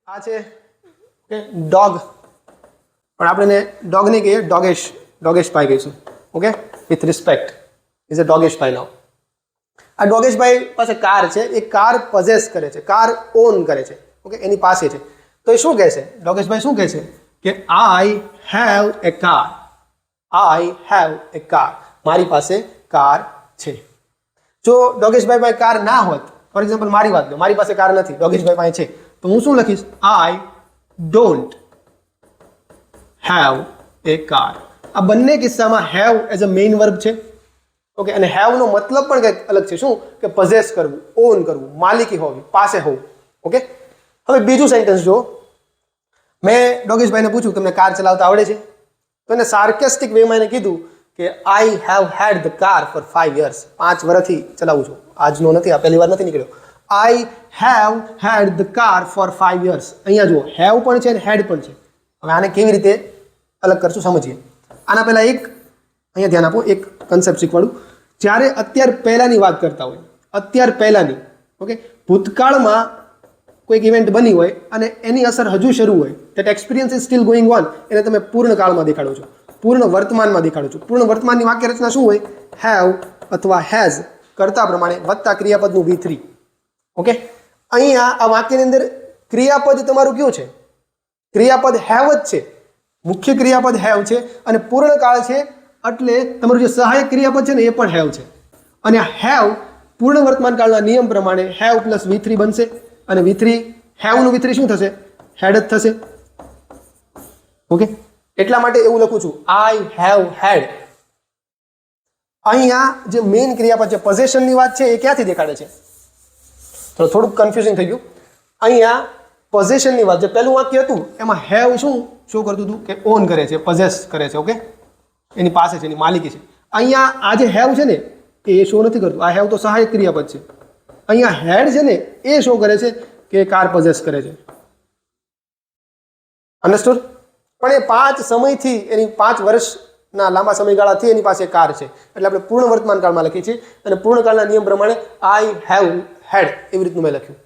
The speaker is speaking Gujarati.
આ છે ઓકે ડોગ, પણ આપણે ડોગ નહીં કહીએ, ડોગેશભાઈ કહીશું. Okay, with respect is a ડોગેશભાઈ નાઉ. આ ડોગેશભાઈ પાસે કાર છે, એ કાર પોઝેસ કરે છે, કાર ઓન કરે છે. ઓકે, એની પાસે છે. તો એ શું કહે છે? ડોગેશભાઈ શું કહે છે કે I have a car, I have a car, મારી પાસે કાર છે. જો ડોગેશભાઈ પાસે કાર ના હોત, ફોર એક્ઝામ્પલ મારી વાત લો, મારી પાસે કાર નથી, ડોગેશભાઈ પાસે છે, તો હું શું લખીશ? I don't have a car. આ બંને કિસ્સામાં have as a main verb છે. ઓકે, અને હેવ નો મતલબ પણ કંઈક અલગ છે. શું? કે પોઝેસ કરવું, ઓન કરવું, માલિકી હોવી, પાસે હોવું. ઓકે, હવે બીજું સેન્ટેન્સ જો. મેં ડોગેશભાઈને પૂછ્યું તમને કાર ચલાવતા આવડે છે? તો એને સાર્કેસ્ટિક વેમાં એને કીધું કે I have had the car for 5 years, 5 વર્ષથી ચલાવું છું, આજનો નથી, આ પહેલી વાર નથી નીકળ્યો. I have had the car for 5 years. અહીંયા જુઓ, હેવ પણ છે અને હેડ પણ છે. હવે આને કેવી રીતે અલગ કરશું સમજીએ. આના પહેલા એક અહીંયા ધ્યાન આપો, એક કન્સેપ્ટ શીખવાડું. જ્યારે અત્યાર પહેલાની વાત કરતા હોય, અત્યાર પહેલાની, ઓકે, ભૂતકાળમાં કોઈક ઇવેન્ટ બની હોય અને એની અસર હજુ શરૂ હોય, that experience is still going on, એને તમે પૂર્ણ કાળમાં દેખાડો છો, પૂર્ણ વર્તમાનમાં દેખાડો છો. પૂર્ણ વર્તમાનની વાક્ય રચના શું હોય? હેવ અથવા હેઝ કરતા પ્રમાણે વત્તા ક્રિયાપદનું V3. ઓકે, અહીંયા આ વાક્યની અંદર ક્રિયાપદ તમારું કયું છે? ક્રિયાપદ હેવ જ છે, મુખ્ય ક્રિયાપદ હેવ છે, અને પૂર્ણકાળ છે એટલે તમારું જે સહાયક ક્રિયાપદ છે ને એ પણ હેવ છે. અને આ હેવ પૂર્ણ વર્તમાન કાળના નિયમ પ્રમાણે હેવ પ્લસ V3 બનશે, અને V3 હેવનું V3 શું થશે? હેડ જ થશે. ઓકે, એટલા માટે એવું લખું છું, આઈ હેવ હેડ. અહીંયા જે મેઇન ક્રિયાપદ છે, પોઝેશનની વાત છે, એ ક્યાંથી દેખાડે છે? તો થોડુંક કન્ફ્યુઝિંગ થઈ ગયું. અહીંયા પોઝેશનની વાત, જે પહેલું વાક્ય હતું એમાં હેવ શું શો કરતું હતું? કે ઓન કરે છે, પોઝેસ કરે છે. ઓકે, એની પાસે છે, એની માલિકી છે. અહીંયા આ જે હેવ છે ને એ શો નથી કરતું, આ હેવ તો સહાયક ક્રિયાપદ છે. અહીંયા હેડ છે ને એ શો કરે છે કે કાર પોઝેસ કરે છે. અન્ડરસ્ટુડ? પણ એ 5 સમયથી, એની 5 વર્ષના લાંબા સમયગાળાથી એની પાસે કાર છે, એટલે આપણે પૂર્ણ વર્તમાન કાળમાં લખીએ છીએ, અને પૂર્ણકાળના નિયમ પ્રમાણે આઈ હેવ હેડ એવી રીતનું મેં લખ્યું.